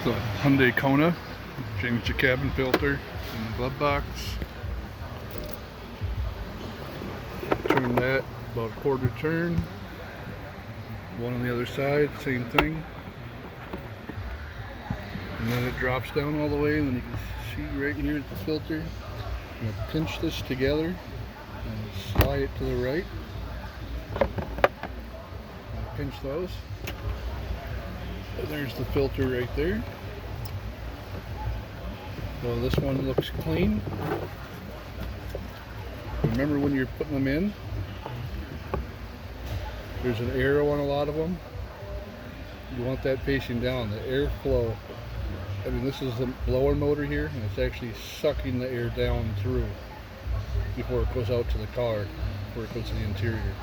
The Hyundai Kona. Change the cabin filter in the glove box. Turn that about a quarter turn. One on the other side, same thing. And then it drops down all the way, and then you can see right here at the filter. I'm going to pinch this together and slide it to the right. Pinch those. And there's the filter right there. So this one looks clean. Remember when you're putting them in, there's an arrow on a lot of them. You want that facing down, the airflow. I mean, this is the blower motor here, and it's actually sucking the air down through before it goes out to the car, before it goes to the interior.